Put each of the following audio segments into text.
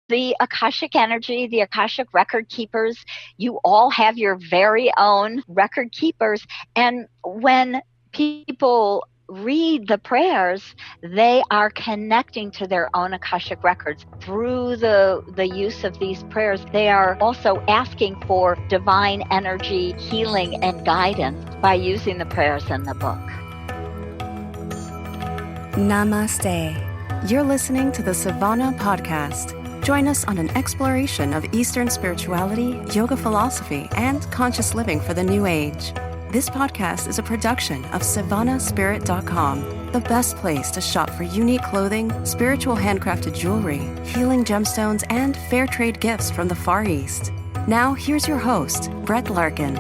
the Akashic energy, the Akashic record keepers. You all have your very own record keepers. And when people read the prayers, they are connecting to their own Akashic records through the use of these prayers. They are also asking for divine energy, healing, and guidance by using the prayers in the book. Namaste. You're listening to the Sivana Podcast. Join us on an exploration of Eastern spirituality, yoga philosophy, and conscious living for the new age. This podcast is a production of SivanaSpirit.com, the best place to shop for unique clothing, spiritual handcrafted jewelry, healing gemstones, and fair trade gifts from the Far East. Now, here's your host, Brett Larkin.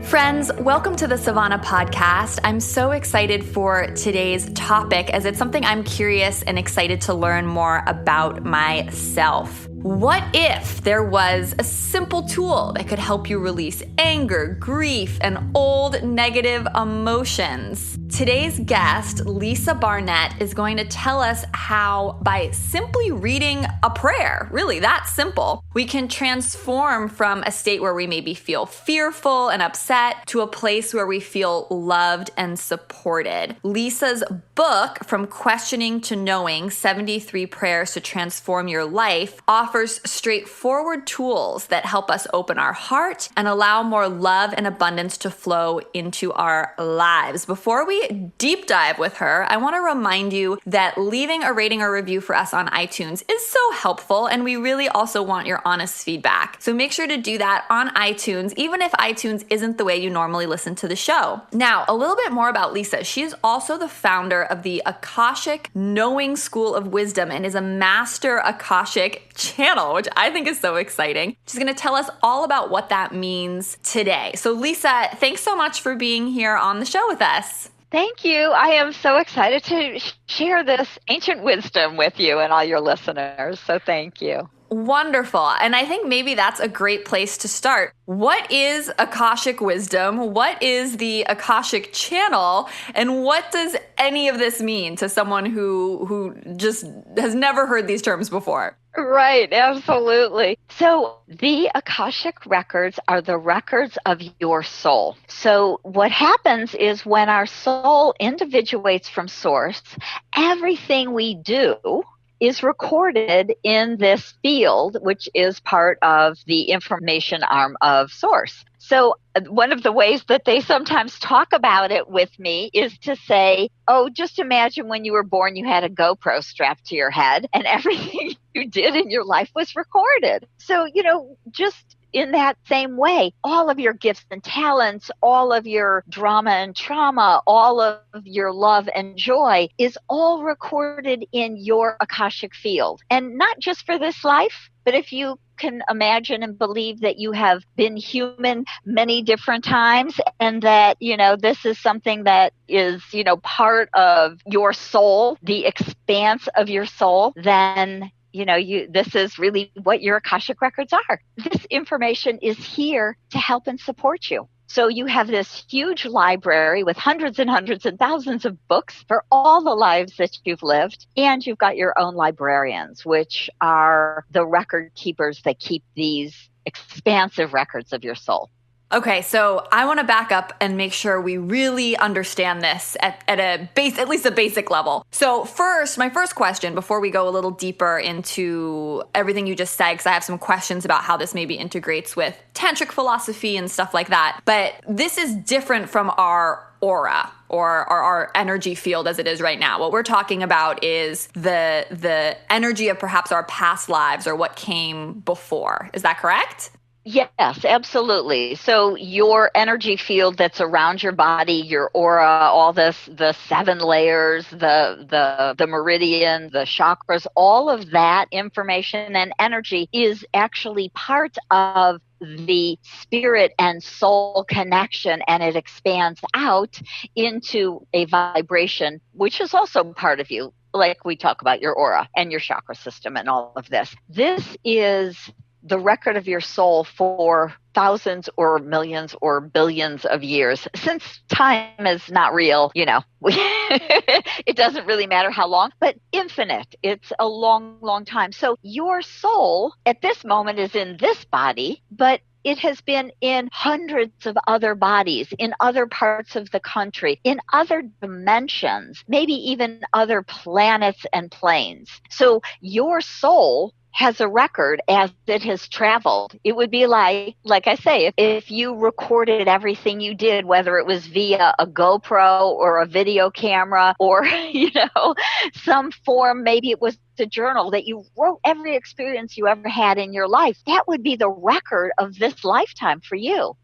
Friends, welcome to the Sivana Podcast. I'm so excited for today's topic as it's something I'm curious and excited to learn more about myself. What if there was a simple tool that could help you release anger, grief, and old negative emotions? Today's guest, Lisa Barnett, is going to tell us how, by simply reading a prayer, really that simple, we can transform from a state where we maybe feel fearful and upset to a place where we feel loved and supported. Lisa's book, From Questioning to Knowing, 73 Prayers to Transform Your Life, offers straightforward tools that help us open our heart and allow more love and abundance to flow into our lives. Before we deep dive with her, I want to remind you that leaving a rating or review for us on iTunes is so helpful, and we really also want your honest feedback. So make sure to do that on iTunes, even if iTunes isn't the way you normally listen to the show. Now, a little bit more about Lisa. She is also the founder of the Akashic Knowing School of Wisdom and is a master Akashic channel, which I think is so exciting. She's going to tell us all about what that means today. So Lisa, thanks so much for being here on the show with us. Thank you. I am so excited to share this ancient wisdom with you and all your listeners. So thank you. Wonderful. And I think maybe that's a great place to start. What is Akashic Wisdom? What is the Akashic Channel? And what does any of this mean to someone who just has never heard these terms before? Right, absolutely. So the Akashic records are the records of your soul. So what happens is when our soul individuates from source, everything we do is recorded in this field, which is part of the information arm of source. So one of the ways that they sometimes talk about it with me is to say, oh, just imagine when you were born, you had a GoPro strapped to your head and everything you did in your life was recorded. So, just in that same way, all of your gifts and talents, all of your drama and trauma, all of your love and joy is all recorded in your Akashic field. And not just for this life, but if you can imagine and believe that you have been human many different times and that, this is something that is, part of your soul, the expanse of your soul, then this is really what your Akashic records are. This information is here to help and support you. So you have this huge library with hundreds and hundreds and thousands of books for all the lives that you've lived. And you've got your own librarians, which are the record keepers that keep these expansive records of your soul. Okay, so I want to back up and make sure we really understand this at least a basic level. So my first question, before we go a little deeper into everything you just said, because I have some questions about how this maybe integrates with tantric philosophy and stuff like that. But this is different from our aura or our energy field as it is right now. What we're talking about is the energy of perhaps our past lives or what came before. Is that correct? Yes, absolutely. So your energy field that's around your body, your aura, all this, the 7 layers, the meridian, the chakras, all of that information and energy is actually part of the spirit and soul connection, and it expands out into a vibration, which is also part of you. Like we talk about your aura and your chakra system and all of this. This is the record of your soul for thousands or millions or billions of years. Since time is not real, it doesn't really matter how long, but infinite. It's a long, long time. So your soul at this moment is in this body, but it has been in hundreds of other bodies, in other parts of the country, in other dimensions, maybe even other planets and planes. So your soul has a record as it has traveled. It would be like I say, if you recorded everything you did, whether it was via a GoPro or a video camera or, some form, maybe it was the journal that you wrote every experience you ever had in your life, that would be the record of this lifetime for you.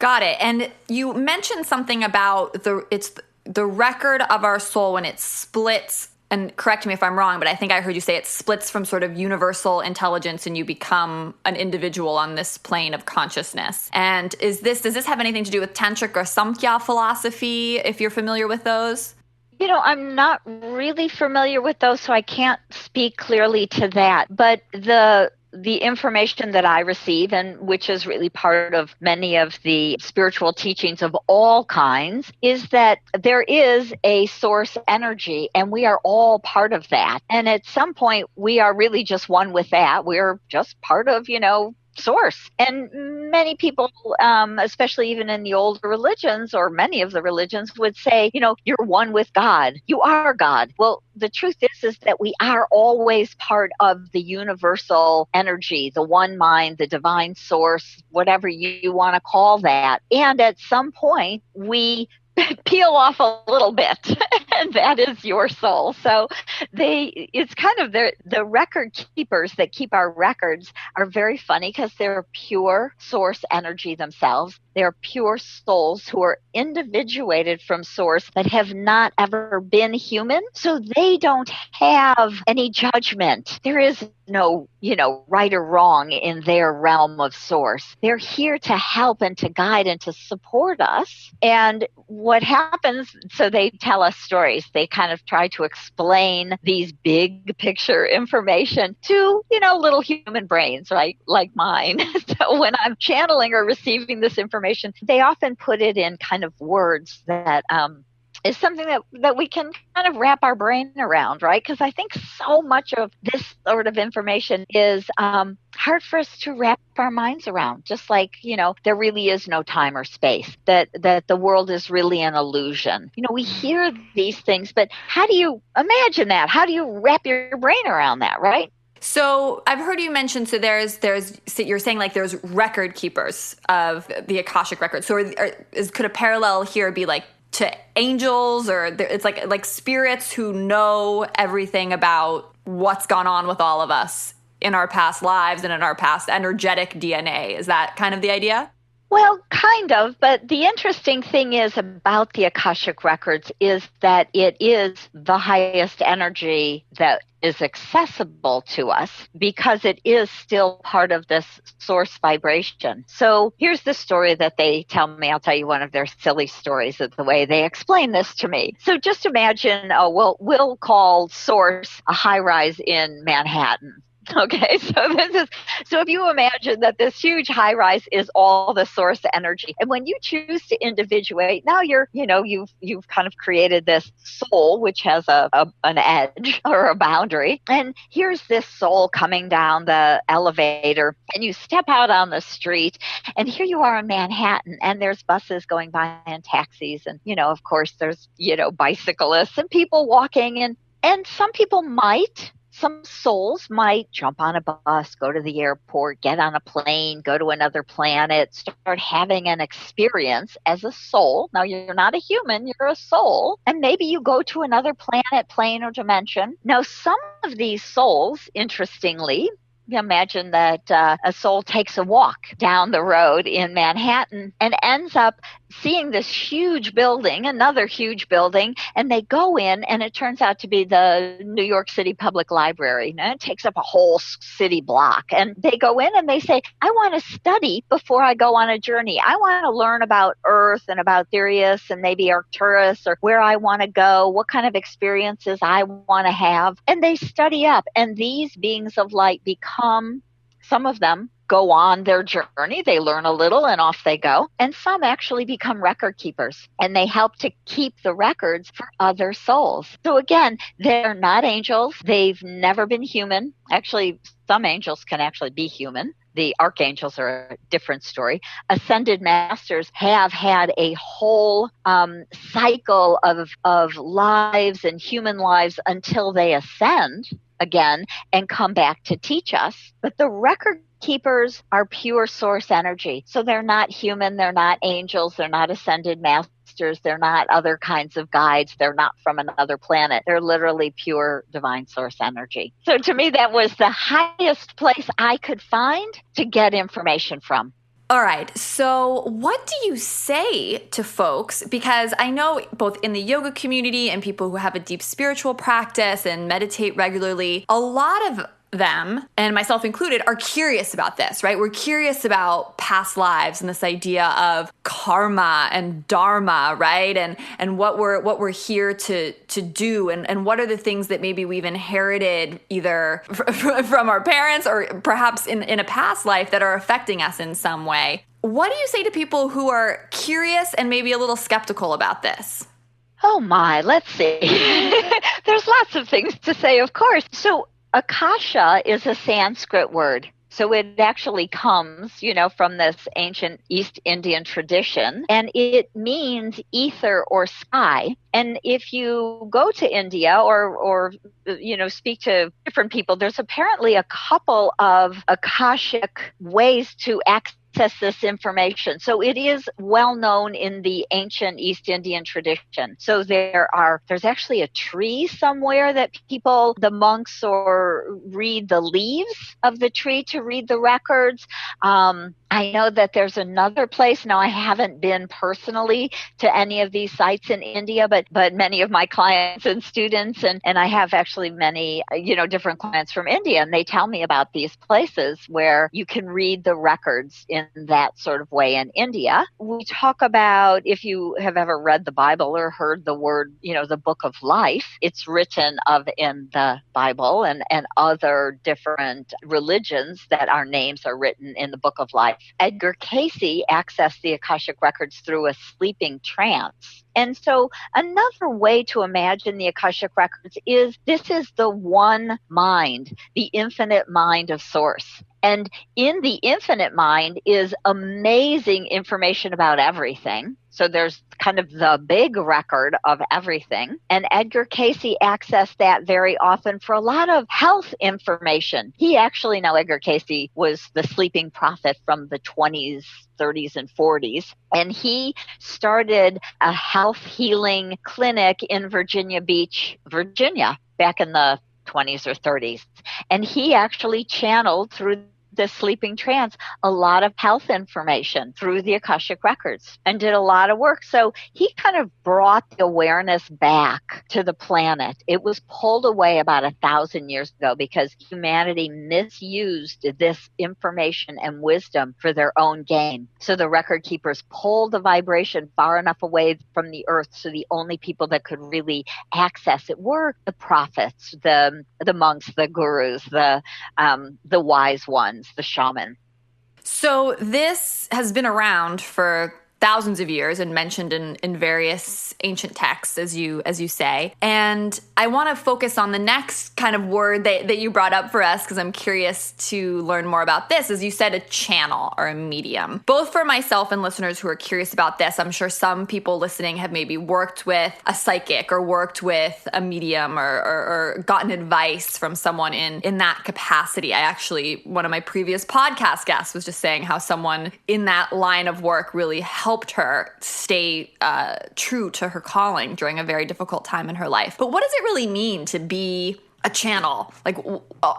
Got it. And you mentioned something about the record of our soul when it splits. And correct me if I'm wrong, but I think I heard you say it splits from sort of universal intelligence and you become an individual on this plane of consciousness. And does this have anything to do with Tantric or Samkhya philosophy, if you're familiar with those? I'm not really familiar with those, so I can't speak clearly to that. But the information that I receive, and which is really part of many of the spiritual teachings of all kinds, is that there is a source energy and we are all part of that. And at some point, we are really just one with that. We're just part of, source. And many people, especially even in the older religions or many of the religions, would say, you're one with God. You are God. Well, the truth is that we are always part of the universal energy, the one mind, the divine source, whatever you want to call that. And at some point, we peel off a little bit, and that is your soul. So it's kind of the record keepers that keep our records are very funny because they're pure source energy themselves. They're pure souls who are individuated from source but have not ever been human. So they don't have any judgment. There is no, right or wrong in their realm of source. They're here to help and to guide and to support us. And what happens, so they tell us stories. They kind of try to explain these big picture information to, little human brains, right? Like mine. So when I'm channeling or receiving this information, they often put it in kind of words that, is something that we can kind of wrap our brain around, right? Because I think so much of this sort of information is hard for us to wrap our minds around. Just like, there really is no time or space, that the world is really an illusion. We hear these things, but how do you imagine that? How do you wrap your brain around that, right? So I've heard you mention, so you're saying like there's record keepers of the Akashic Records. So could a parallel here be like to angels, or it's like spirits who know everything about what's gone on with all of us in our past lives and in our past energetic DNA? Is that kind of the idea? Well, kind of, but the interesting thing is about the Akashic Records is that it is the highest energy that is accessible to us because it is still part of this source vibration. So here's the story that they tell me. I'll tell you one of their silly stories of the way they explain this to me. So just imagine, we'll call source a high rise in Manhattan. Okay, so if you imagine that this huge high rise is all the source energy, and when you choose to individuate, now you've kind of created this soul which has an edge or a boundary, and here's this soul coming down the elevator, and you step out on the street, and here you are in Manhattan, and there's buses going by and taxis, and of course there's bicyclists and people walking, and some souls might jump on a bus, go to the airport, get on a plane, go to another planet, start having an experience as a soul. Now, you're not a human, you're a soul. And maybe you go to another planet, plane, or dimension. Now, some of these souls, interestingly, imagine that a soul takes a walk down the road in Manhattan and ends up seeing this huge building, another huge building, and they go in, and it turns out to be the New York City Public Library. And it takes up a whole city block. And they go in and they say, I want to study before I go on a journey. I want to learn about Earth and about Sirius and maybe Arcturus, or where I want to go, what kind of experiences I want to have. And they study up. And these beings of light become Some of them go on their journey. They learn a little and off they go. And some actually become record keepers, and they help to keep the records for other souls. So again, they're not angels. They've never been human. Actually, some angels can actually be human. The archangels are a different story. Ascended masters have had a whole cycle of lives and human lives until they ascend again and come back to teach us. But the record keepers are pure source energy. So they're not human. They're not angels. They're not ascended masters. They're not other kinds of guides. They're not from another planet. They're literally pure divine source energy. So to me, that was the highest place I could find to get information from. All right. So what do you say to folks? Because I know both in the yoga community and people who have a deep spiritual practice and meditate regularly, a lot of them, and myself included, are curious about this, right? We're curious about past lives and this idea of karma and dharma, right? And what we're here to do, and what are the things that maybe we've inherited either from our parents or perhaps in a past life that are affecting us in some way. What do you say to people who are curious and maybe a little skeptical about this? Oh my, let's see. There's lots of things to say, of course. So Akasha is a Sanskrit word. So it actually comes, from this ancient East Indian tradition, and it means ether or sky. And if you go to India or speak to different people, there's apparently a couple of Akashic ways to access this information. So it is well known in the ancient East Indian tradition. So there's actually a tree somewhere that the monks read the leaves of the tree to read the records. I know that there's another place. Now, I haven't been personally to any of these sites in India, but many of my clients and students, and I have actually many, different clients from India, and they tell me about these places where you can read the records in that sort of way in India. We talk about, if you have ever read the Bible or heard the word, the book of life, it's written in the Bible and other different religions that our names are written in the book of life. Edgar Cayce accessed the Akashic Records through a sleeping trance. And so another way to imagine the Akashic Records is this is the one mind, the infinite mind of Source. And in the infinite mind is amazing information about everything. So there's kind of the big record of everything. And Edgar Cayce accessed that very often for a lot of health information. Edgar Cayce was the sleeping prophet from the 20s, 30s, and 40s. And he started a health healing clinic in Virginia Beach, Virginia, back in the 20s or 30s. And he actually channeled through the sleeping trance a lot of health information through the Akashic Records and did a lot of work. So he kind of brought the awareness back to the planet. It was pulled away about 1,000 years ago because humanity misused this information and wisdom for their own gain. So the record keepers pulled the vibration far enough away from the earth so the only people that could really access it were the prophets, the monks, the gurus, the wise ones, the shaman. So this has been around for thousands of years and mentioned in various ancient texts, as you say. And I want to focus on the next kind of word that you brought up for us, because I'm curious to learn more about this. As you said, a channel or a medium. Both for myself and listeners who are curious about this, I'm sure some people listening have maybe worked with a psychic or worked with a medium or gotten advice from someone in that capacity. One of my previous podcast guests was just saying how someone in that line of work really helped her stay true to her calling during a very difficult time in her life. But what does it really mean to be a channel, like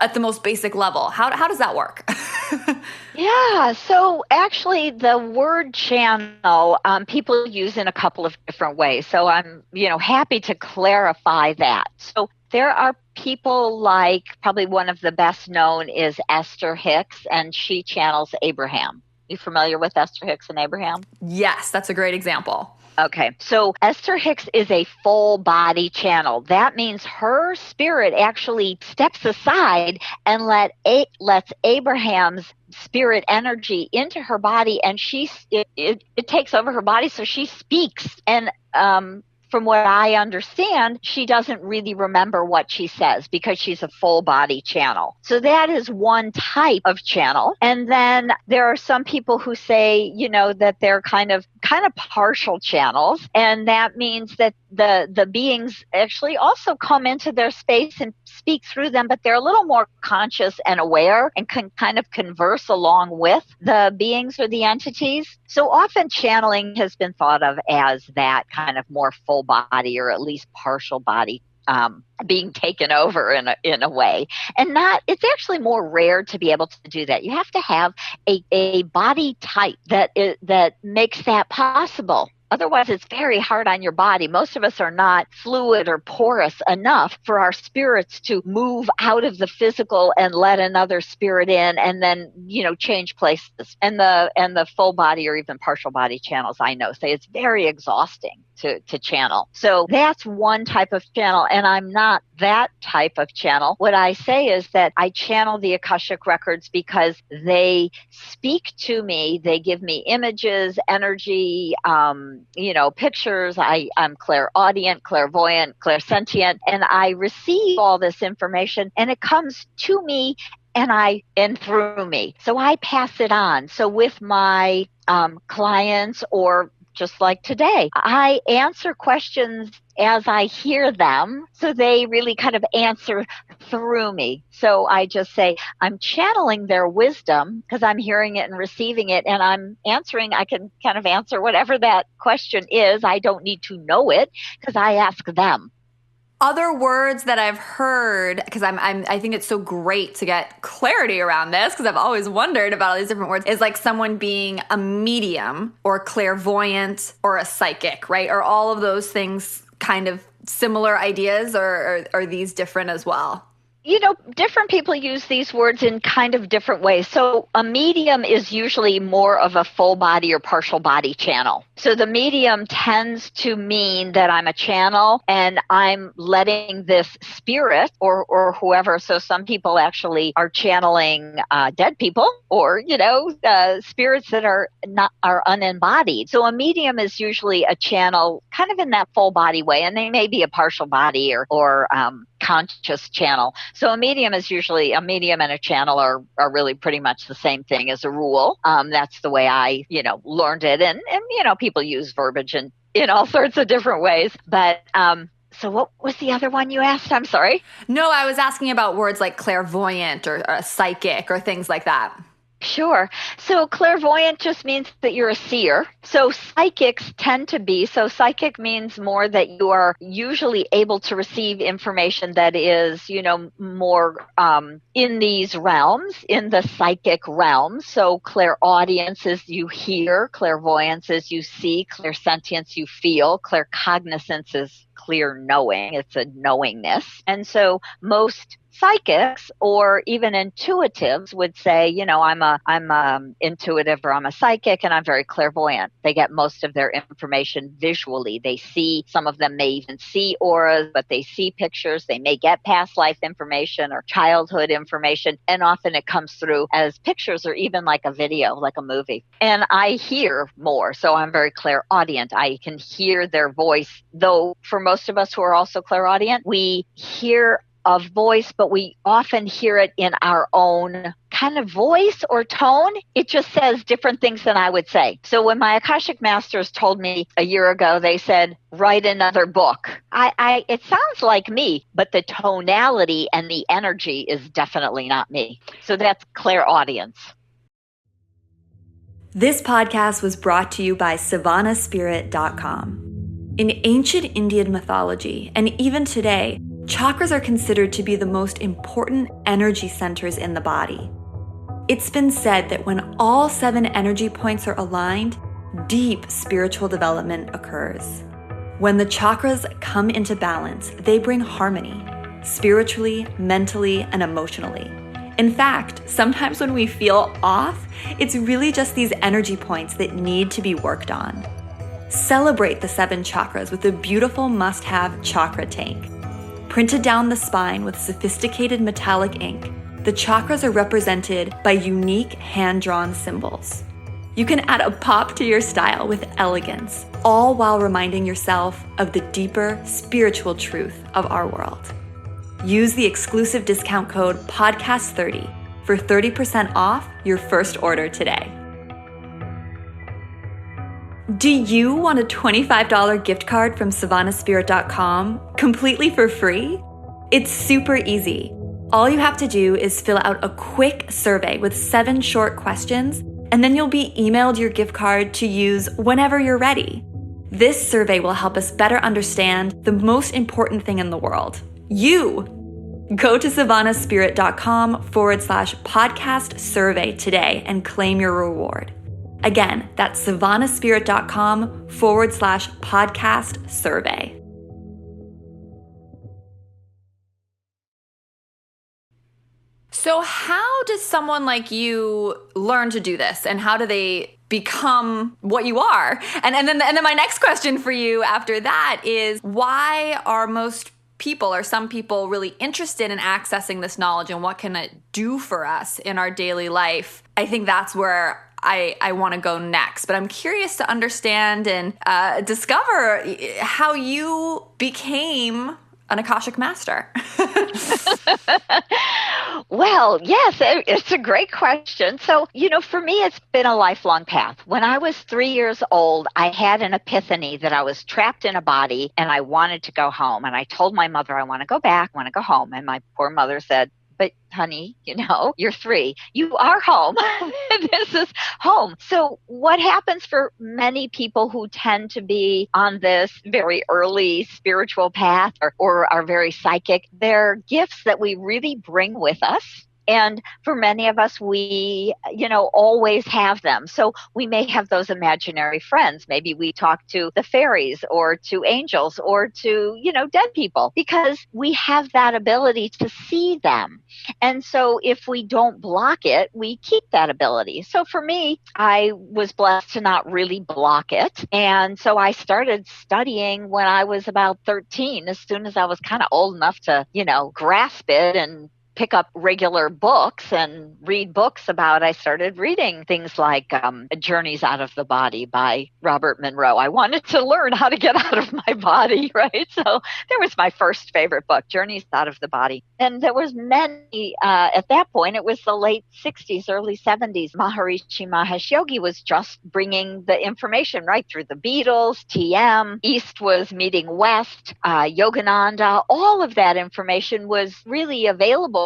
at the most basic level? How does that work? Yeah, so actually the word channel, people use in a couple of different ways. So I'm, happy to clarify that. So there are people like, probably one of the best known is Esther Hicks, and she channels Abraham. You familiar with Esther Hicks and Abraham? Yes, that's a great example. Okay, so Esther Hicks is a full body channel. That means her spirit actually steps aside and lets Abraham's spirit energy into her body, and it takes over her body, so she speaks. And from what I understand, she doesn't really remember what she says because she's a full body channel. So that is one type of channel. And then there are some people who say, that they're kind of partial channels. And that means that the beings actually also come into their space and speak through them, but they're a little more conscious and aware and can kind of converse along with the beings or the entities. So often channeling has been thought of as that kind of more full body or at least partial body being taken over in a way. And it's actually more rare to be able to do that. You have to have a body type that makes that possible. Otherwise, it's very hard on your body. Most of us are not fluid or porous enough for our spirits to move out of the physical and let another spirit in and then, change places. And the full body or even partial body channels, I know, say it's very exhausting to channel. So that's one type of channel, and I'm not that type of channel. What I say is that I channel the Akashic Records because they speak to me. They give me images, energy, pictures. I'm clairaudient, clairvoyant, clairsentient, and I receive all this information, and it comes to me and through me. So I pass it on. So with my clients, or just like today, I answer questions as I hear them. So they really kind of answer through me. So I just say, I'm channeling their wisdom because I'm hearing it and receiving it, and I'm answering. I can kind of answer whatever that question is. I don't need to know it because I ask them. Other words that I've heard, because I think it's so great to get clarity around this, because I've always wondered about all these different words, is like someone being a medium or clairvoyant or a psychic, right? Are all of those things kind of similar ideas, or are these different as well? Different people use these words in kind of different ways. So a medium is usually more of a full body or partial body channel. So the medium tends to mean that I'm a channel and I'm letting this spirit or whoever. So some people actually are channeling dead people or, spirits that are unembodied. So a medium is usually a channel kind of in that full body way, and they may be a partial body or conscious channel. So a medium and a channel are really pretty much the same thing as a rule. That's the way I, learned it. And people use verbiage in all sorts of different ways. But so what was the other one you asked? I'm sorry. No, I was asking about words like clairvoyant or psychic or things like that. Sure. So clairvoyant just means that you're a seer. So psychics tend to be, so psychic means more that you are usually able to receive information that is, more in these realms, in the psychic realms. So clairaudience is you hear, clairvoyance is you see, clairsentience you feel, claircognizance is clear knowing. It's a knowingness. And so most psychics or even intuitives would say, I'm intuitive or I'm a psychic and I'm very clairvoyant. They get most of their information visually. They see, some of them may even see auras, but they see pictures. They may get past life information or childhood information. And often it comes through as pictures or even like a video, like a movie. And I hear more. So I'm very clairaudient. I can hear their voice, though for most of us who are also clairaudient, we hear a voice, but we often hear it in our own kind of voice or tone. It just says different things than I would say. So when my Akashic Masters told me a year ago, they said, write another book. It sounds like me, but the tonality and the energy is definitely not me. So that's clairaudience. This podcast was brought to you by SivanaSpirit.com. In ancient Indian mythology, and even today, chakras are considered to be the most important energy centers in the body. It's been said that when all 7 energy points are aligned, deep spiritual development occurs. When the chakras come into balance, they bring harmony, spiritually, mentally, and emotionally. In fact, sometimes when we feel off, it's really just these energy points that need to be worked on. Celebrate the 7 chakras with a beautiful must-have chakra tank. Printed down the spine with sophisticated metallic ink, the chakras are represented by unique hand-drawn symbols. You can add a pop to your style with elegance, all while reminding yourself of the deeper spiritual truth of our world. Use the exclusive discount code PODCAST30 for 30% off your first order today. Do you want a $25 gift card from SivanaSpirit.com completely for free? It's super easy. All you have to do is fill out a quick survey with 7 short questions, and then you'll be emailed your gift card to use whenever you're ready. This survey will help us better understand the most important thing in the world, you. Go to SivanaSpirit.com/podcast survey today and claim your reward. Again, that's SivanaSpirit.com/podcast survey. So how does someone like you learn to do this, and how do they become what you are? And then my next question for you after that is, why are most people, or some people, really interested in accessing this knowledge, and what can it do for us in our daily life? I think that's where I want to go next, but I'm curious to understand and discover how you became an Akashic Master. Well, yes, it's a great question. So, for me, it's been a lifelong path. When I was 3 years old, I had an epiphany that I was trapped in a body and I wanted to go home. And I told my mother, I want to go back, I want to go home. And my poor mother said, but honey, you're 3. You are home. This is home. So what happens for many people who tend to be on this very early spiritual path or are very psychic, they're gifts that we really bring with us. And for many of us, we, always have them. So we may have those imaginary friends. Maybe we talk to the fairies or to angels or to, dead people, because we have that ability to see them. And so if we don't block it, we keep that ability. So for me, I was blessed to not really block it. And so I started studying when I was about 13, as soon as I was kind of old enough to, grasp it and pick up regular books and read books about. I started reading things like Journeys Out of the Body by Robert Monroe. I wanted to learn how to get out of my body, right? So that was my first favorite book, Journeys Out of the Body. And there was many, at that point, it was the late 60s, early 70s. Maharishi Mahesh Yogi was just bringing the information right through the Beatles, TM, East was meeting West, Yogananda. All of that information was really available,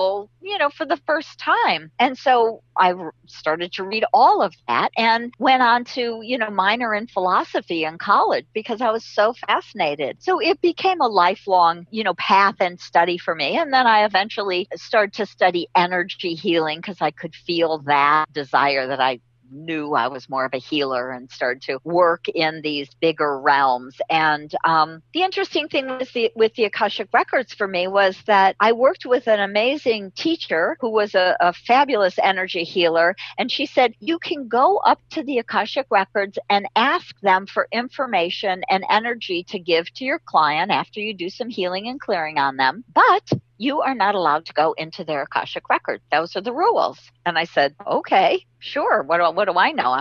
for the first time. And so I started to read all of that and went on to, minor in philosophy in college because I was so fascinated. So it became a lifelong, path and study for me. And then I eventually started to study energy healing because I could feel that desire that I knew I was more of a healer and started to work in these bigger realms. And the interesting thing with the Akashic Records for me was that I worked with an amazing teacher who was a fabulous energy healer. And she said, you can go up to the Akashic Records and ask them for information and energy to give to your client after you do some healing and clearing on them. But you are not allowed to go into their Akashic Record. Those are the rules. And I said, okay, sure. What do I know?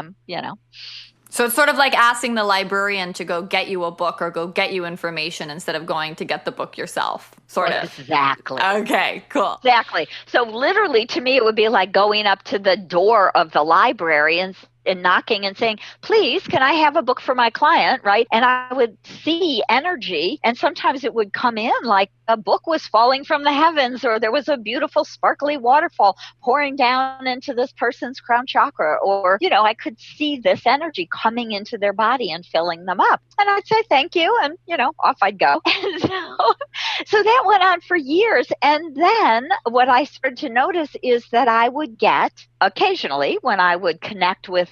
So it's sort of like asking the librarian to go get you a book or go get you information instead of going to get the book yourself, sort of. Exactly. Okay, cool. Exactly. So literally to me, it would be like going up to the door of the library and knocking and saying, please, can I have a book for my client, right? And I would see energy, and sometimes it would come in like a book was falling from the heavens, or there was a beautiful sparkly waterfall pouring down into this person's crown chakra, or, I could see this energy coming into their body and filling them up. And I'd say, thank you. And, off I'd go. And so that went on for years. And then what I started to notice is that I would get occasionally when I would connect with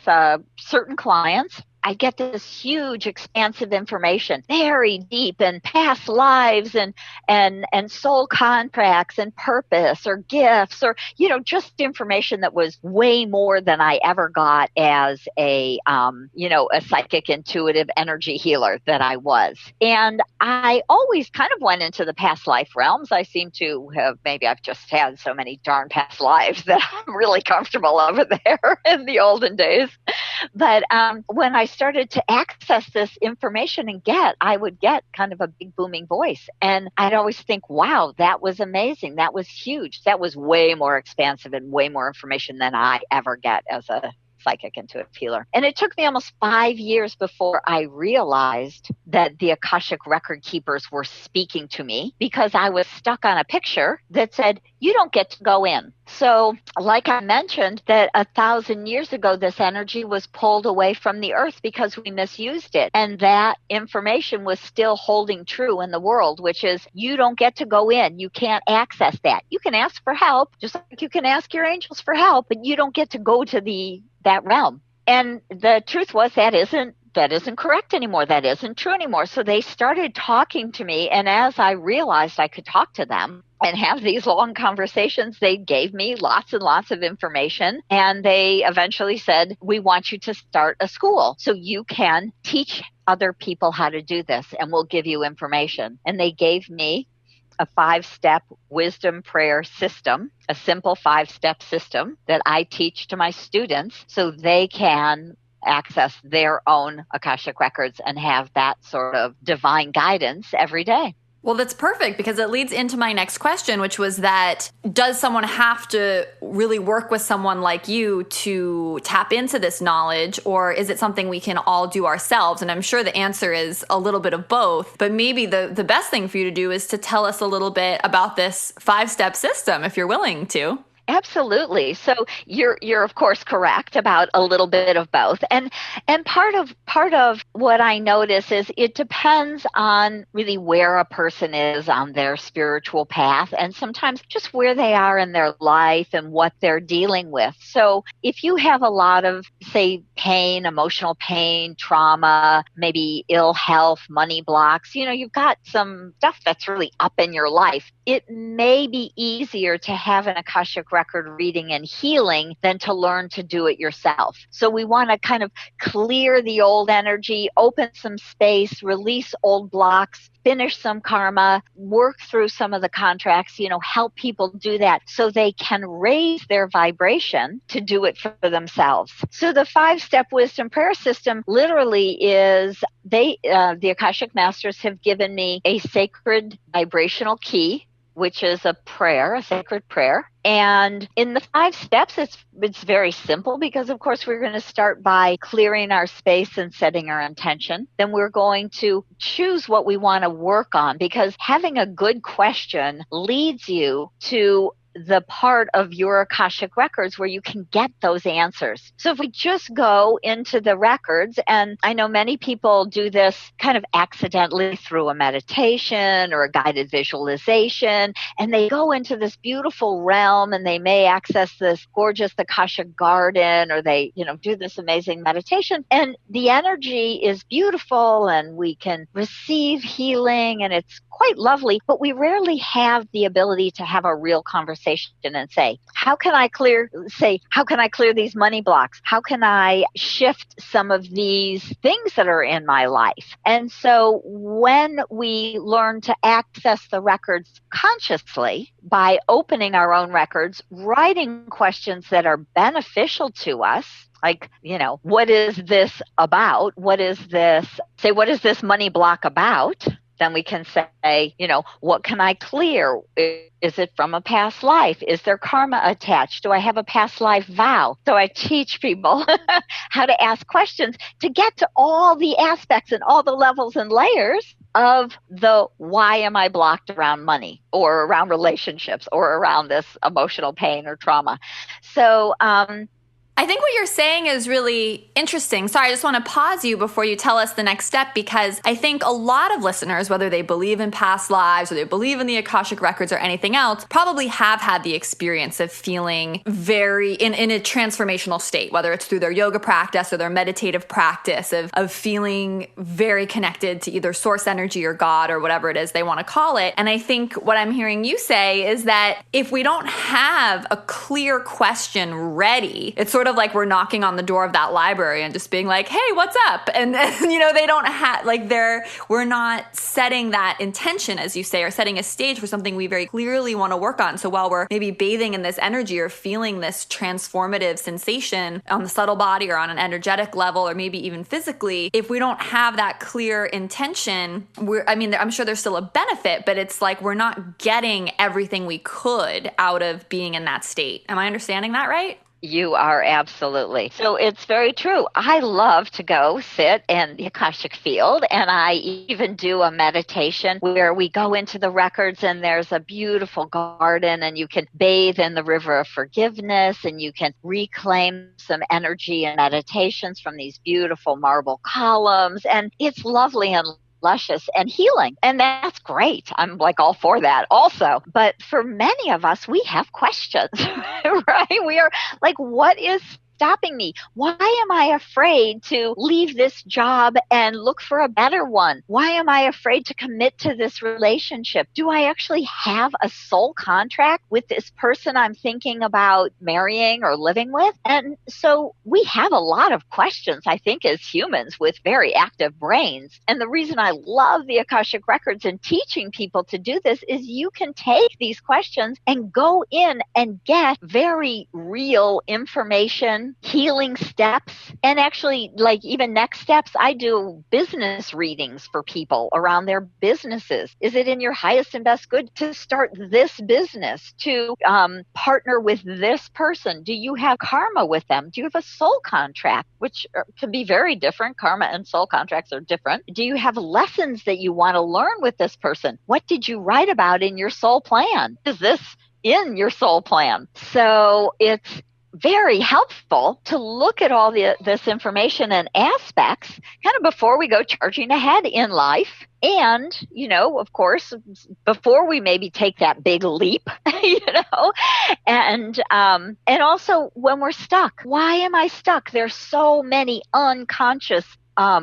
certain clients, I get this huge expansive information, very deep, and past lives and soul contracts and purpose or gifts or, just information that was way more than I ever got as a psychic intuitive energy healer that I was. And I always kind of went into the past life realms. I seem to have, maybe I've just had so many darn past lives that I'm really comfortable over there in the olden days. But when I started to access this information I would get kind of a big booming voice. And I'd always think, wow, that was amazing. That was huge. That was way more expansive and way more information than I ever get as a psychic intuitive healer. And it took me almost 5 years before I realized that the Akashic record keepers were speaking to me, because I was stuck on a picture that said, you don't get to go in. So like I mentioned, that 1,000 years ago, this energy was pulled away from the earth because we misused it. And that information was still holding true in the world, which is you don't get to go in. You can't access that. You can ask for help, just like you can ask your angels for help, but you don't get to go to that realm. And the truth was that isn't correct anymore. That isn't true anymore. So they started talking to me. And as I realized I could talk to them and have these long conversations, they gave me lots and lots of information. And they eventually said, we want you to start a school so you can teach other people how to do this, and we'll give you information. And they gave me a 5-step wisdom prayer system, a simple 5-step system that I teach to my students so they can access their own Akashic records and have that sort of divine guidance every day. Well, that's perfect, because it leads into my next question, which was that does someone have to really work with someone like you to tap into this knowledge, or is it something we can all do ourselves? And I'm sure the answer is a little bit of both, but maybe the best thing for you to do is to tell us a little bit about this 5-step system, if you're willing to. Absolutely. So you're of course correct about a little bit of both. And part of what I notice is it depends on really where a person is on their spiritual path, and sometimes just where they are in their life and what they're dealing with. So if you have a lot of, say, pain, emotional pain, trauma, maybe ill health, money blocks, you've got some stuff that's really up in your life, it may be easier to have an Akashic record reading and healing than to learn to do it yourself. So we want to kind of clear the old energy, open some space, release old blocks, finish some karma, work through some of the contracts, help people do that so they can raise their vibration to do it for themselves. So the 5-step wisdom prayer system literally is the Akashic Masters have given me a sacred vibrational key, which is a prayer, a sacred prayer. And in the 5 steps, it's very simple, because of course we're going to start by clearing our space and setting our intention. Then we're going to choose what we want to work on, because having a good question leads you to the part of your Akashic records where you can get those answers. So if we just go into the records, and I know many people do this kind of accidentally through a meditation or a guided visualization, and they go into this beautiful realm and they may access this gorgeous Akashic garden, or they, do this amazing meditation, and the energy is beautiful and we can receive healing and it's quite lovely, but we rarely have the ability to have a real conversation and say, how can I clear these money blocks? How can I shift some of these things that are in my life? And so when we learn to access the records consciously by opening our own records, writing questions that are beneficial to us, like, what is this about? What is this money block about? Then we can say, what can I clear? Is it from a past life? Is there karma attached? Do I have a past life vow? So I teach people how to ask questions to get to all the aspects and all the levels and layers of the why am I blocked around money or around relationships or around this emotional pain or trauma. So I think what you're saying is really interesting. Sorry, I just want to pause you before you tell us the next step, because I think a lot of listeners, whether they believe in past lives or they believe in the Akashic Records or anything else, probably have had the experience of feeling very in a transformational state, whether it's through their yoga practice or their meditative practice of feeling very connected to either source energy or God or whatever it is they want to call it. And I think what I'm hearing you say is that if we don't have a clear question ready, it's sort of like we're knocking on the door of that library and just being like, hey, what's up? And they don't have, we're not setting that intention, as you say, or setting a stage for something we very clearly want to work on. So while we're maybe bathing in this energy or feeling this transformative sensation on the subtle body or on an energetic level, or maybe even physically, if we don't have that clear intention, I'm sure there's still a benefit, but it's like we're not getting everything we could out of being in that state. Am I understanding that right? You are absolutely. So it's very true. I love to go sit in the Akashic field, and I even do a meditation where we go into the records and there's a beautiful garden and you can bathe in the river of forgiveness and you can reclaim some energy and meditations from these beautiful marble columns. And it's lovely and luscious and healing. And that's great. I'm like all for that also. But for many of us, we have questions, right? We are like, what is stopping me? Why am I afraid to leave this job and look for a better one? Why am I afraid to commit to this relationship? Do I actually have a soul contract with this person I'm thinking about marrying or living with? And so we have a lot of questions, I think, as humans with very active brains. And the reason I love the Akashic Records and teaching people to do this is you can take these questions and go in and get very real information, healing steps, and actually like even next steps. I do business readings for people around their businesses. Is it in your highest and best good to start this business, to partner with this person? Do you have karma with them? Do you have a soul contract, which can be very different? Karma and soul contracts are different. Do you have lessons that you want to learn with this person? What did you write about in your soul plan? Is this in your soul plan? So it's very helpful to look at all this information and aspects kind of before we go charging ahead in life. And, of course, before we maybe take that big leap, and also when we're stuck. Why am I stuck? There's so many unconscious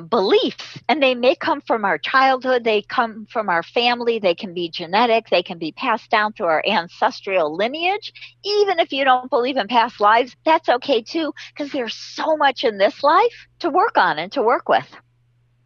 beliefs, and they may come from our childhood, they come from our family, they can be genetic, they can be passed down through our ancestral lineage. Even if you don't believe in past lives, that's okay too, because there's so much in this life to work on and to work with.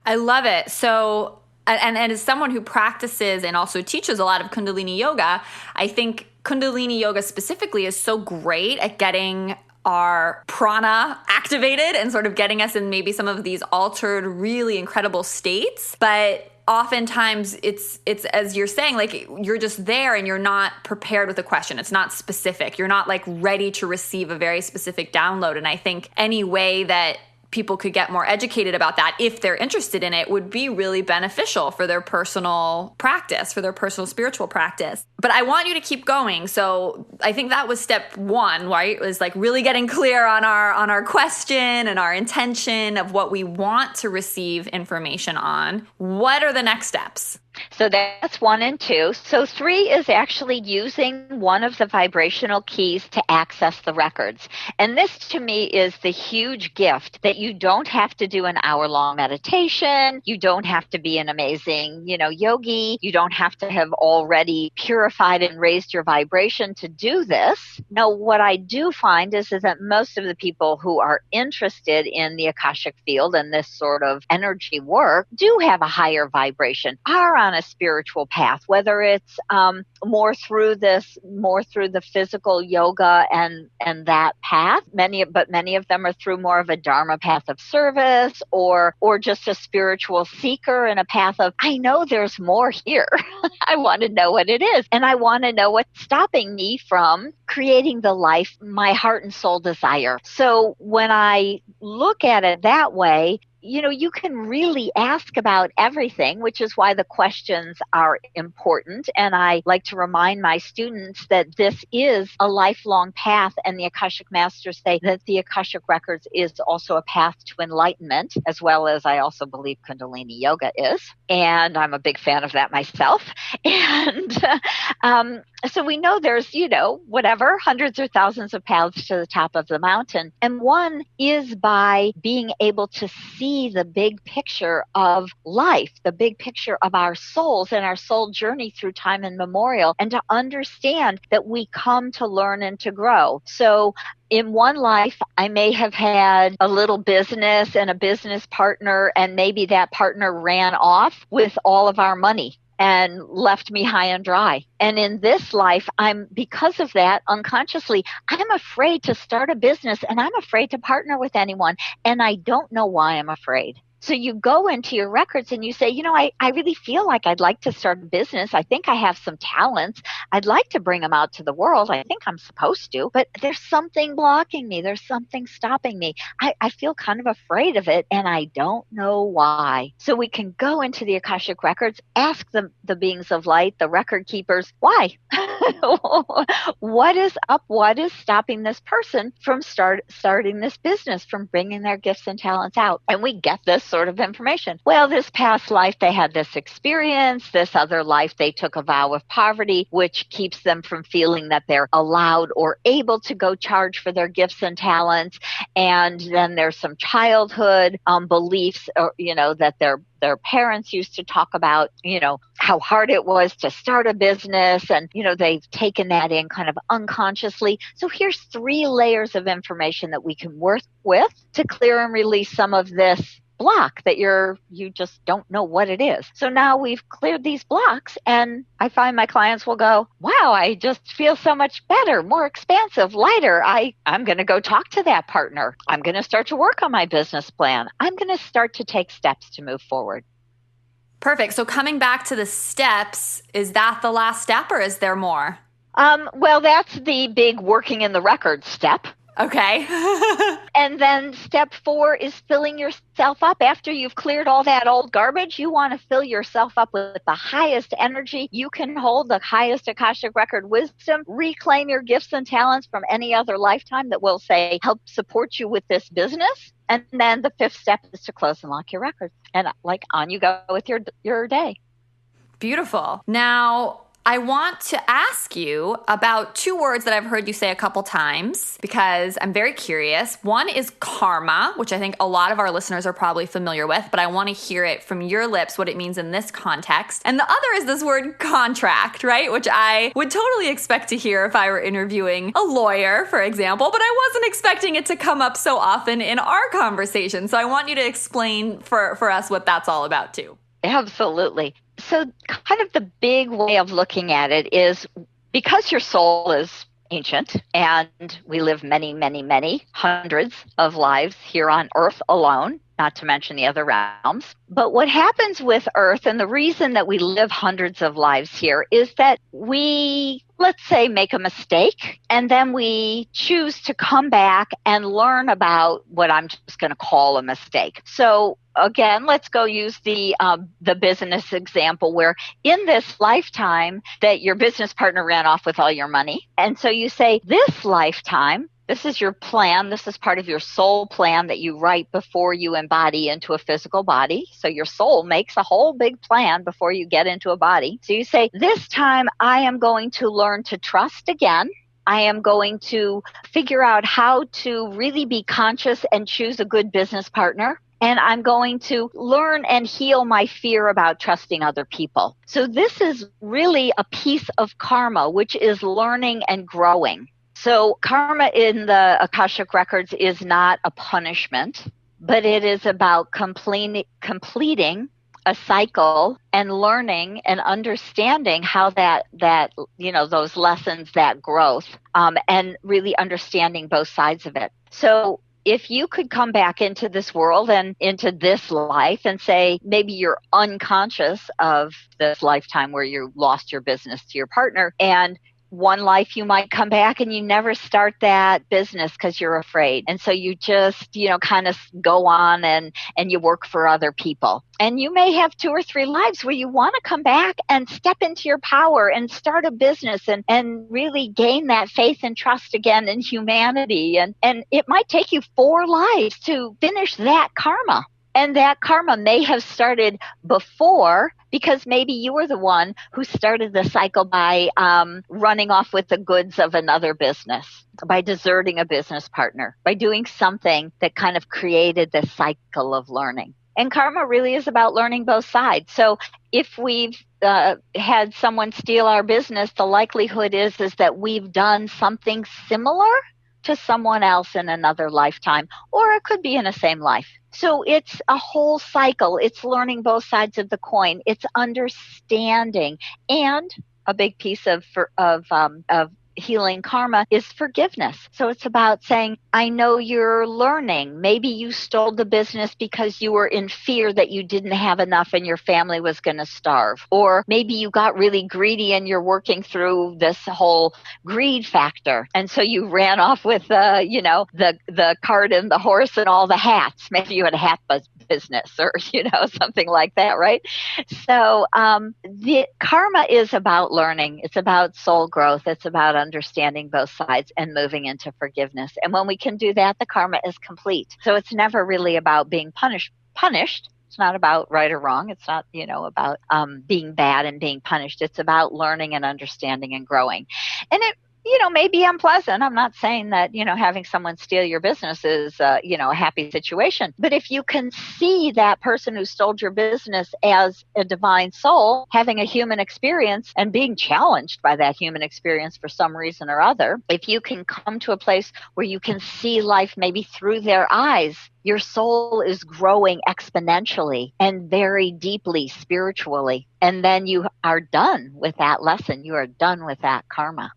I love it. So, and as someone who practices and also teaches a lot of Kundalini yoga, I think Kundalini yoga specifically is so great at getting our prana activated and sort of getting us in maybe some of these altered, really incredible states. But oftentimes it's as you're saying, like you're just there and you're not prepared with a question. It's not specific. You're not like ready to receive a very specific download. And I think any way that people could get more educated about that, if they're interested in it, would be really beneficial for their personal practice, for their personal spiritual practice. But I want you to keep going. So I think that was step one, right? It was like really getting clear on our question and our intention of what we want to receive information on. What are the next steps? So that's 1 and 2. So 3 is actually using one of the vibrational keys to access the records. And this to me is the huge gift that you don't have to do an hour-long meditation. You don't have to be an amazing, yogi. You don't have to have already purified and raised your vibration to do this. No, what I do find is that most of the people who are interested in the Akashic field and this sort of energy work do have a higher vibration, are on a spiritual path, whether it's more through the physical yoga and that path. Many of them are through more of a dharma path of service, or just a spiritual seeker and a path of, I know there's more here. I want to know what it is, and I want to know what's stopping me from creating the life my heart and soul desire. So when I look at it that way, you can really ask about everything, which is why the questions are important. And I like to remind my students that this is a lifelong path. And the Akashic Masters say that the Akashic Records is also a path to enlightenment, as well as I also believe Kundalini Yoga is. And I'm a big fan of that myself. And so we know there's, whatever, hundreds or thousands of paths to the top of the mountain. And one is by being able to see the big picture of life, the big picture of our souls and our soul journey through time immemorial, and to understand that we come to learn and to grow. So in one life, I may have had a little business and a business partner, and maybe that partner ran off with all of our money and left me high and dry. And in this life, because of that, unconsciously, I'm afraid to start a business, and I'm afraid to partner with anyone. And I don't know why I'm afraid. So you go into your records and you say, I really feel like I'd like to start a business. I think I have some talents. I'd like to bring them out to the world. I think I'm supposed to, but there's something blocking me. There's something stopping me. I feel kind of afraid of it, and I don't know why. So we can go into the Akashic Records, ask the beings of light, the record keepers, why? What is up? What is stopping this person from starting this business, from bringing their gifts and talents out? And we get this sort of information. Well, this past life, they had this experience. This other life, they took a vow of poverty, which keeps them from feeling that they're allowed or able to go charge for their gifts and talents. And then there's some childhood beliefs, that their parents used to talk about, how hard it was to start a business. And, they've taken that in kind of unconsciously. So here's 3 layers of information that we can work with to clear and release some of this block that you just don't know what it is. So now we've cleared these blocks, and I find my clients will go, wow, I just feel so much better, more expansive, lighter. I'm going to go talk to that partner. I'm going to start to work on my business plan. I'm going to start to take steps to move forward. Perfect. So coming back to the steps, is that the last step, or is there more? Well, that's the big working in the record step. Okay. And then step 4 is filling yourself up. After you've cleared all that old garbage, you want to fill yourself up with the highest energy you can hold, the highest Akashic Record wisdom, reclaim your gifts and talents from any other lifetime that will, say, help support you with this business. And then the 5th step is to close and lock your records. And on you go with your day. Beautiful. Now, I want to ask you about 2 words that I've heard you say a couple times because I'm very curious. One is karma, which I think a lot of our listeners are probably familiar with, but I want to hear it from your lips, what it means in this context. And the other is this word contract, right? Which I would totally expect to hear if I were interviewing a lawyer, for example, but I wasn't expecting it to come up so often in our conversation. So I want you to explain for us what that's all about too. Absolutely. So kind of the big way of looking at it is because your soul is ancient and we live many, many, many hundreds of lives here on Earth alone, not to mention the other realms. But what happens with Earth, and the reason that we live hundreds of lives here, is that we, let's say, make a mistake, and then we choose to come back and learn about what I'm just going to call a mistake. So again, let's go use the business example where in this lifetime that your business partner ran off with all your money. And so you say, this lifetime, this is your plan. This is part of your soul plan that you write before you embody into a physical body. So your soul makes a whole big plan before you get into a body. So you say, this time I am going to learn to trust again. I am going to figure out how to really be conscious and choose a good business partner. And I'm going to learn and heal my fear about trusting other people. So this is really a piece of karma, which is learning and growing. So karma in the Akashic Records is not a punishment, but it is about completing a cycle and learning and understanding how that those lessons, that growth, and really understanding both sides of it. So if you could come back into this world and into this life and say, maybe you're unconscious of this lifetime where you lost your business to your partner, and one life you might come back and you never start that business because you're afraid. And so you just, kind of go on and you work for other people. And you may have 2 or 3 lives where you want to come back and step into your power and start a business and really gain that faith and trust again in humanity. And it might take you 4 lives to finish that karma. And that karma may have started before because maybe you were the one who started the cycle by running off with the goods of another business, by deserting a business partner, by doing something that kind of created this cycle of learning. And karma really is about learning both sides. So if we've had someone steal our business, the likelihood is that we've done something similar to someone else in another lifetime, or it could be in the same life. So it's a whole cycle. It's learning both sides of the coin. It's understanding. And a big piece of healing karma is forgiveness. So it's about saying, I know you're learning. Maybe you stole the business because you were in fear that you didn't have enough and your family was going to starve. Or maybe you got really greedy and you're working through this whole greed factor. And so you ran off with, the cart and the horse and all the hats. Maybe you had a hat business or, something like that, right? So the karma is about learning. It's about soul growth. It's about understanding both sides and moving into forgiveness. And when we can do that, the karma is complete. So it's never really about being punished. It's not about right or wrong. It's not, about being bad and being punished. It's about learning and understanding and growing. And it, may be unpleasant. I'm not saying that, having someone steal your business is, a happy situation. But if you can see that person who stole your business as a divine soul, having a human experience and being challenged by that human experience for some reason or other, if you can come to a place where you can see life maybe through their eyes, your soul is growing exponentially and very deeply spiritually. And then you are done with that lesson. You are done with that karma.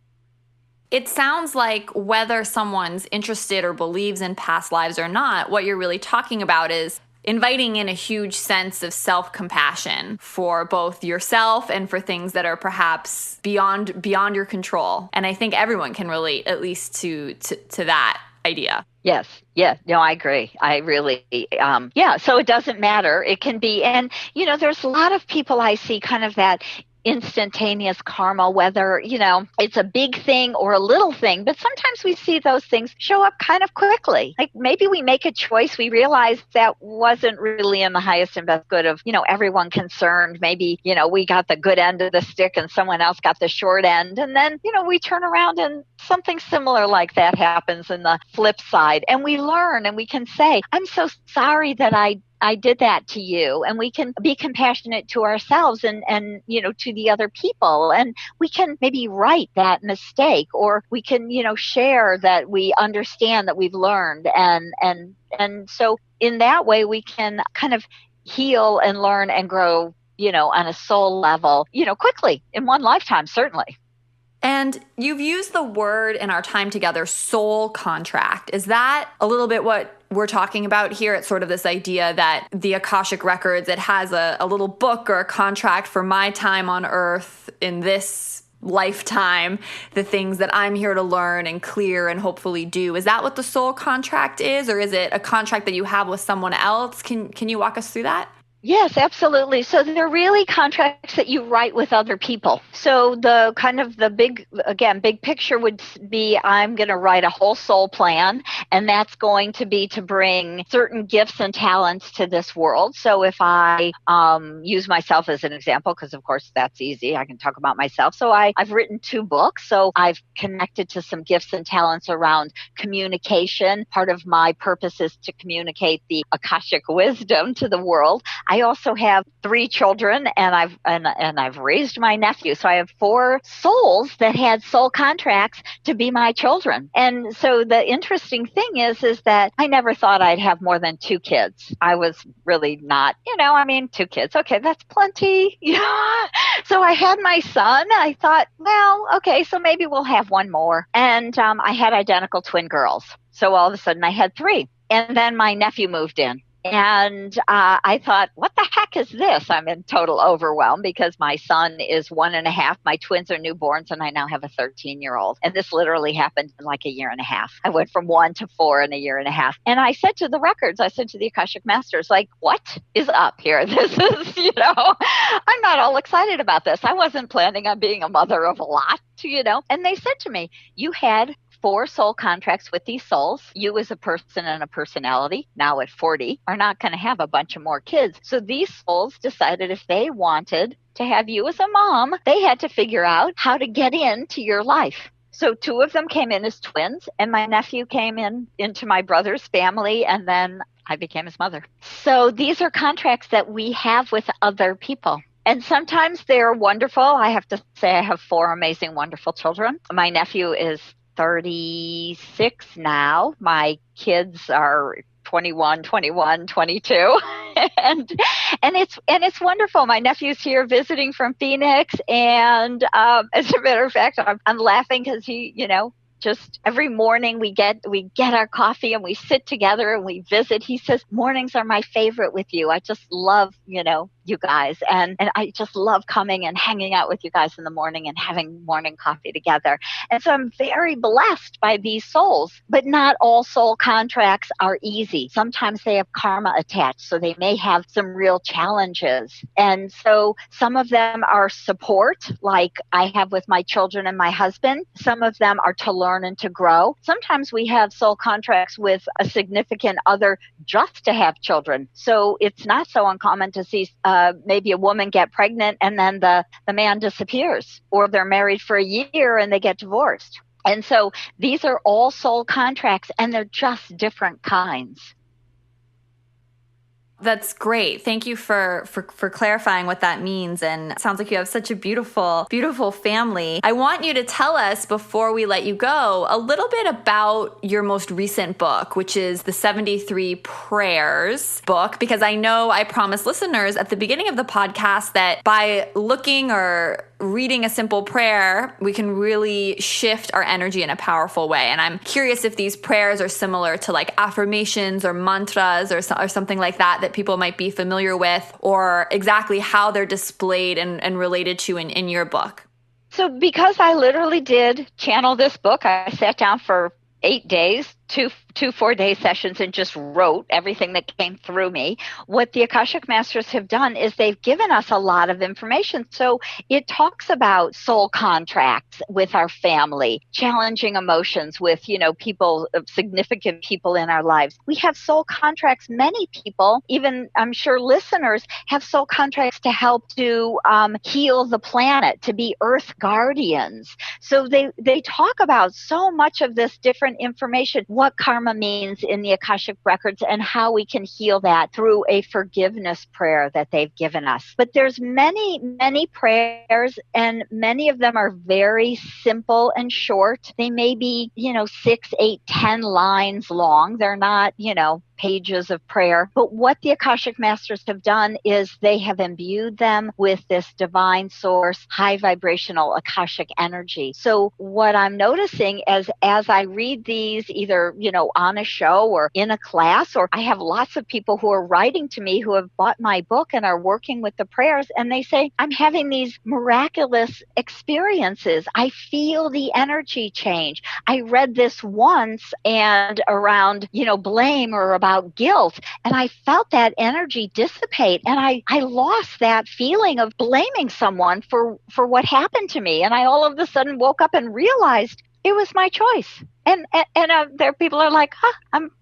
It sounds like whether someone's interested or believes in past lives or not, what you're really talking about is inviting in a huge sense of self-compassion for both yourself and for things that are perhaps beyond your control. And I think everyone can relate at least to that idea. Yes. Yeah. No, I agree. I really, so it doesn't matter. It can be, and, there's a lot of people I see kind of that instantaneous karma, whether, it's a big thing or a little thing, but sometimes we see those things show up kind of quickly. Like maybe we make a choice, we realize that wasn't really in the highest and best good of, everyone concerned. Maybe, we got the good end of the stick and someone else got the short end. And then, we turn around and something similar like that happens in the flip side. And we learn and we can say, I'm so sorry that I did that to you. And we can be compassionate to ourselves and to the other people. And we can maybe right that mistake, or we can, share that we understand that we've learned. And so in that way, we can kind of heal and learn and grow, on a soul level, quickly in one lifetime, certainly. And you've used the word in our time together, soul contract. Is that a little bit what we're talking about here? It's sort of this idea that the Akashic Records, it has a little book or a contract for my time on earth in this lifetime, the things that I'm here to learn and clear and hopefully do. Is that what the soul contract is? Or is it a contract that you have with someone else? Can you walk us through that? Yes, absolutely. So they're really contracts that you write with other people. So the kind of the big picture would be, I'm going to write a whole soul plan, and that's going to be to bring certain gifts and talents to this world. So if I use myself as an example, because of course that's easy, I can talk about myself. So I've written 2 books. So I've connected to some gifts and talents around communication. Part of my purpose is to communicate the Akashic wisdom to the world. I also have 3 children, and I've raised my nephew. So I have 4 souls that had soul contracts to be my children. And so the interesting thing is that I never thought I'd have more than 2 kids. I was really not, 2 kids. Okay, that's plenty. So I had my son. I thought, well, okay, so maybe we'll have 1 more. And I had identical twin girls. So all of a sudden I had 3. And then my nephew moved in. And I thought, what the heck is this? I'm in total overwhelm because my son is 1.5. My twins are newborns, and I now have a 13-year-old. And this literally happened in like a year and a half. I went from 1 to 4 in a year and a half. And I said to the records, I said to the Akashic Masters, like, what is up here? This is, I'm not all excited about this. I wasn't planning on being a mother of a lot, And they said to me, you had 4 soul contracts with these souls. You as a person and a personality, now at 40, are not going to have a bunch of more kids. So these souls decided if they wanted to have you as a mom, they had to figure out how to get into your life. So 2 of them came in as twins, and my nephew came into my brother's family, and then I became his mother. So these are contracts that we have with other people. And sometimes they're wonderful. I have to say I have 4 amazing, wonderful children. My nephew is 36 now. My kids are 21, 22. and it's wonderful. My nephew's here visiting from Phoenix. And as a matter of fact, I'm laughing because he, just every morning we get our coffee and we sit together and we visit. He says, mornings are my favorite with you. I just love, you guys. And I just love coming and hanging out with you guys in the morning and having morning coffee together. And so I'm very blessed by these souls, but not all soul contracts are easy. Sometimes they have karma attached, so they may have some real challenges. And so some of them are support, like I have with my children and my husband. Some of them are to learn and to grow. Sometimes we have soul contracts with a significant other just to have children. So it's not so uncommon to see maybe a woman get pregnant and then the man disappears, or they're married for a year and they get divorced. And so these are all soul contracts, and they're just different kinds. That's great. Thank you for clarifying what that means. And it sounds like you have such a beautiful, beautiful family. I want you to tell us, before we let you go, a little bit about your most recent book, which is the 73 Prayers book, because I know I promised listeners at the beginning of the podcast that by looking or reading a simple prayer, we can really shift our energy in a powerful way. And I'm curious if these prayers are similar to like affirmations or mantras or something like that people might be familiar with, or exactly how they're displayed and related to in your book. So because I literally did channel this book, I sat down for 8 days, two 4-day sessions, and just wrote everything that came through me. What the Akashic Masters have done is they've given us a lot of information. So it talks about soul contracts with our family, challenging emotions with, people, significant people in our lives. We have soul contracts. Many people, even I'm sure listeners, have soul contracts to help to heal the planet, to be earth guardians. So they talk about so much of this different information, what karma means in the Akashic Records, and how we can heal that through a forgiveness prayer that they've given us. But there's many, many prayers, and many of them are very simple and short. They may be, 6, 8, 10 lines long. They're not, pages of prayer. But what the Akashic Masters have done is they have imbued them with this divine source, high vibrational Akashic energy. So what I'm noticing as I read these, either, on a show or in a class, or I have lots of people who are writing to me who have bought my book and are working with the prayers, and they say, I'm having these miraculous experiences. I feel the energy change. I read this once and around, blame or about guilt, and I felt that energy dissipate, and I lost that feeling of blaming someone for what happened to me. And I all of a sudden woke up and realized it was my choice. And there people are like,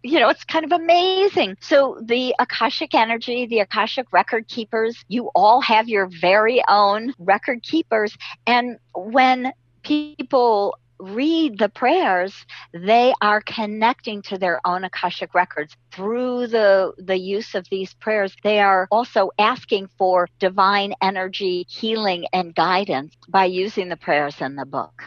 it's kind of amazing. So the Akashic energy, the Akashic record keepers, you all have your very own record keepers. And when people read the prayers, they are connecting to their own Akashic records through the use of these prayers. They are also asking for divine energy, healing, and guidance by using the prayers in the book.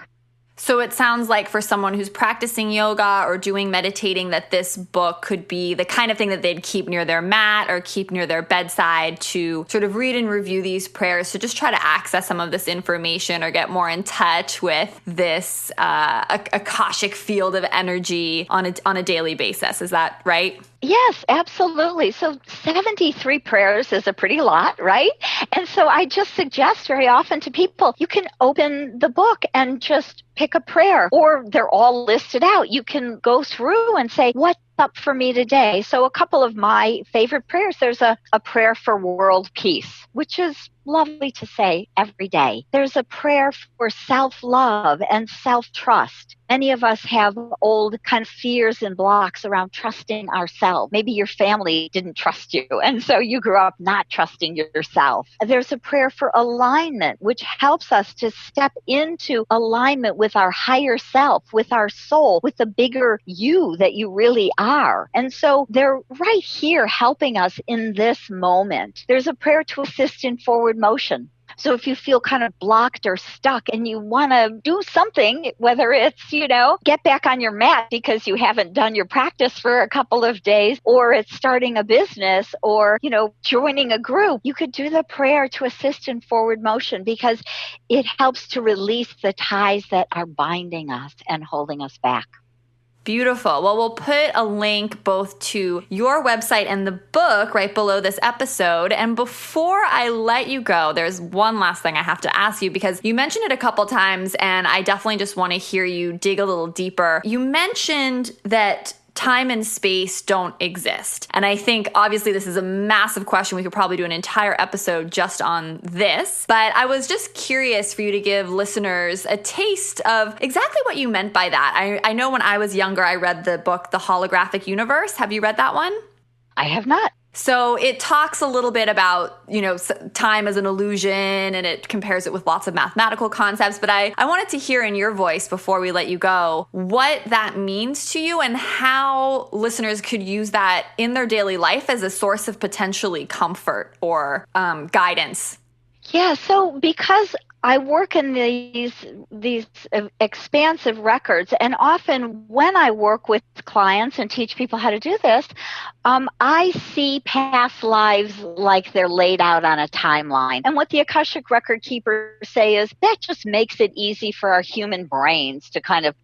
So it sounds like for someone who's practicing yoga or doing meditating, that this book could be the kind of thing that they'd keep near their mat or keep near their bedside to sort of read and review these prayers, to just try to access some of this information or get more in touch with this Akashic field of energy on a daily basis. Is that right? Yes, absolutely. So 73 prayers is a pretty lot, right? And so I just suggest very often to people, you can open the book and just pick a prayer, or they're all listed out. You can go through and say, what's up for me today? So a couple of my favorite prayers, there's a prayer for world peace, which is lovely to say every day. There's a prayer for self-love and self-trust. Many of us have old kind of fears and blocks around trusting ourselves. Maybe your family didn't trust you, and so you grew up not trusting yourself. There's a prayer for alignment, which helps us to step into alignment with our higher self, with our soul, with the bigger you that you really are. And so they're right here helping us in this moment. There's a prayer to assist in forward motion. So if you feel kind of blocked or stuck and you want to do something, whether it's, get back on your mat because you haven't done your practice for a couple of days, or it's starting a business, or, joining a group, you could do the prayer to assist in forward motion because it helps to release the ties that are binding us and holding us back. Beautiful. Well, we'll put a link both to your website and the book right below this episode. And before I let you go, there's one last thing I have to ask you because you mentioned it a couple times and I definitely just want to hear you dig a little deeper. You mentioned that time and space don't exist. And I think obviously this is a massive question. We could probably do an entire episode just on this. But I was just curious for you to give listeners a taste of exactly what you meant by that. I know when I was younger, I read the book, The Holographic Universe. Have you read that one? I have not. So it talks a little bit about, time as an illusion, and it compares it with lots of mathematical concepts. But I wanted to hear in your voice before we let you go what that means to you and how listeners could use that in their daily life as a source of potentially comfort or guidance. Yeah, so because I work in these expansive records, and often when I work with clients and teach people how to do this, I see past lives like they're laid out on a timeline. And what the Akashic Record Keepers say is that just makes it easy for our human brains to kind of,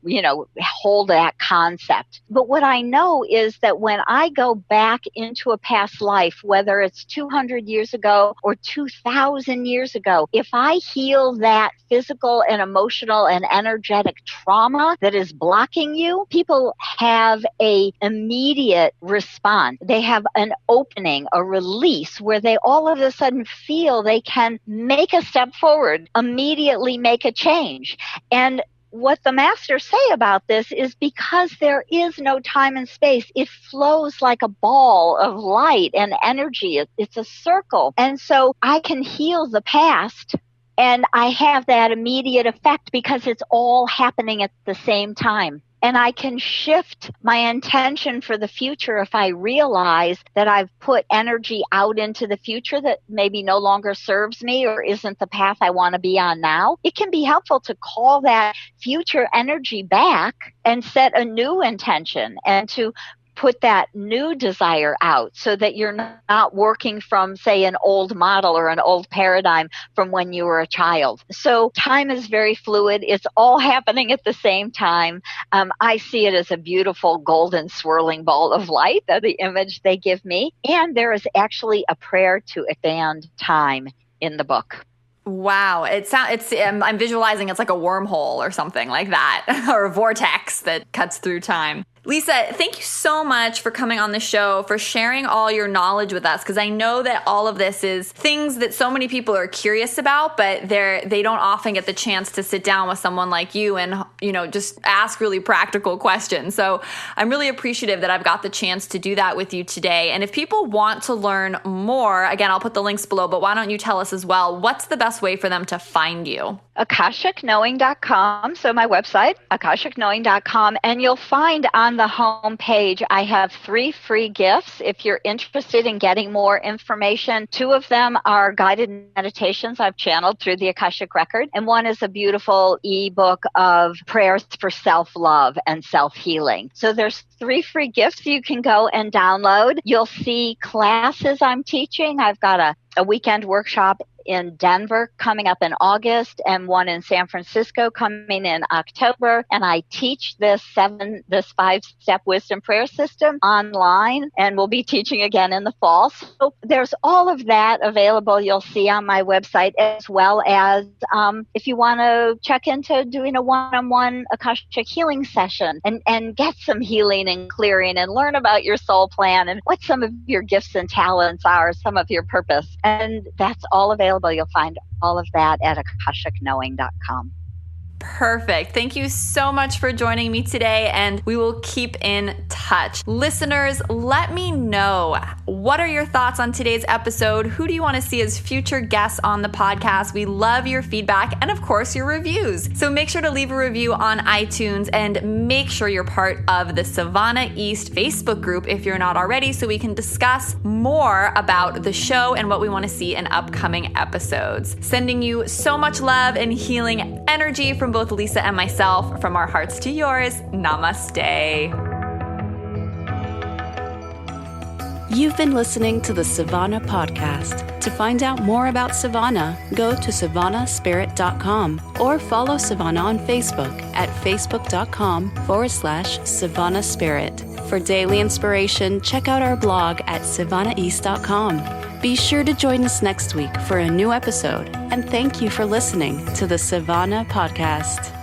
hold that concept. But what I know is that when I go back into a past life, whether it's 200 years ago or 2,000 years ago, if I heal that physical and emotional and energetic trauma that is blocking you, people have a immediate response. They have an opening, a release where they all of a sudden feel they can make a step forward, immediately make a change. And what the masters say about this is because there is no time and space, it flows like a ball of light and energy. It's a circle. And so I can heal the past and I have that immediate effect because it's all happening at the same time. And I can shift my intention for the future if I realize that I've put energy out into the future that maybe no longer serves me or isn't the path I want to be on now. It can be helpful to call that future energy back and set a new intention and to put that new desire out so that you're not working from, say, an old model or an old paradigm from when you were a child. So time is very fluid. It's all happening at the same time. I see it as a beautiful golden swirling ball of light, the image they give me. And there is actually a prayer to expand time in the book. Wow. I'm visualizing it's like a wormhole or something like that, or a vortex that cuts through time. Lisa, thank you so much for coming on the show, for sharing all your knowledge with us, because I know that all of this is things that so many people are curious about, but they don't often get the chance to sit down with someone like you and, just ask really practical questions. So I'm really appreciative that I've got the chance to do that with you today. And if people want to learn more, again, I'll put the links below, but why don't you tell us as well, what's the best way for them to find you? AkashicKnowing.com. So my website, AkashicKnowing.com. And you'll find on the home page, I have 3 free gifts. If you're interested in getting more information, 2 of them are guided meditations I've channeled through the Akashic Record. And 1 is a beautiful ebook of prayers for self-love and self-healing. So there's 3 free gifts you can go and download. You'll see classes I'm teaching. I've got a a weekend workshop in Denver coming up in August and one in San Francisco coming in October. And I teach this 5-step wisdom prayer system online, and we'll be teaching again in the fall. So there's all of that available. You'll see on my website, as well as if you want to check into doing a one-on-one Akashic healing session and get some healing and clearing and learn about your soul plan and what some of your gifts and talents are, some of your purpose. And that's all available. You'll find all of that at akashicknowing.com. Perfect. Thank you so much for joining me today, and we will keep in touch. Listeners, let me know, what are your thoughts on today's episode? Who do you want to see as future guests on the podcast? We love your feedback and, of course, your reviews. So make sure to leave a review on iTunes and make sure you're part of the Sivana East Facebook group if you're not already, so we can discuss more about the show and what we want to see in upcoming episodes. Sending you so much love and healing energy from both Lisa and myself, from our hearts to yours. Namaste. You've been listening to the Sivana Podcast. To find out more about Sivana, go to SivanaSpirit.com or follow Sivana on Facebook at Facebook.com/Sivana Spirit. For daily inspiration, check out our blog at SivanaEast.com. Be sure to join us next week for a new episode, and thank you for listening to the Sivana Podcast.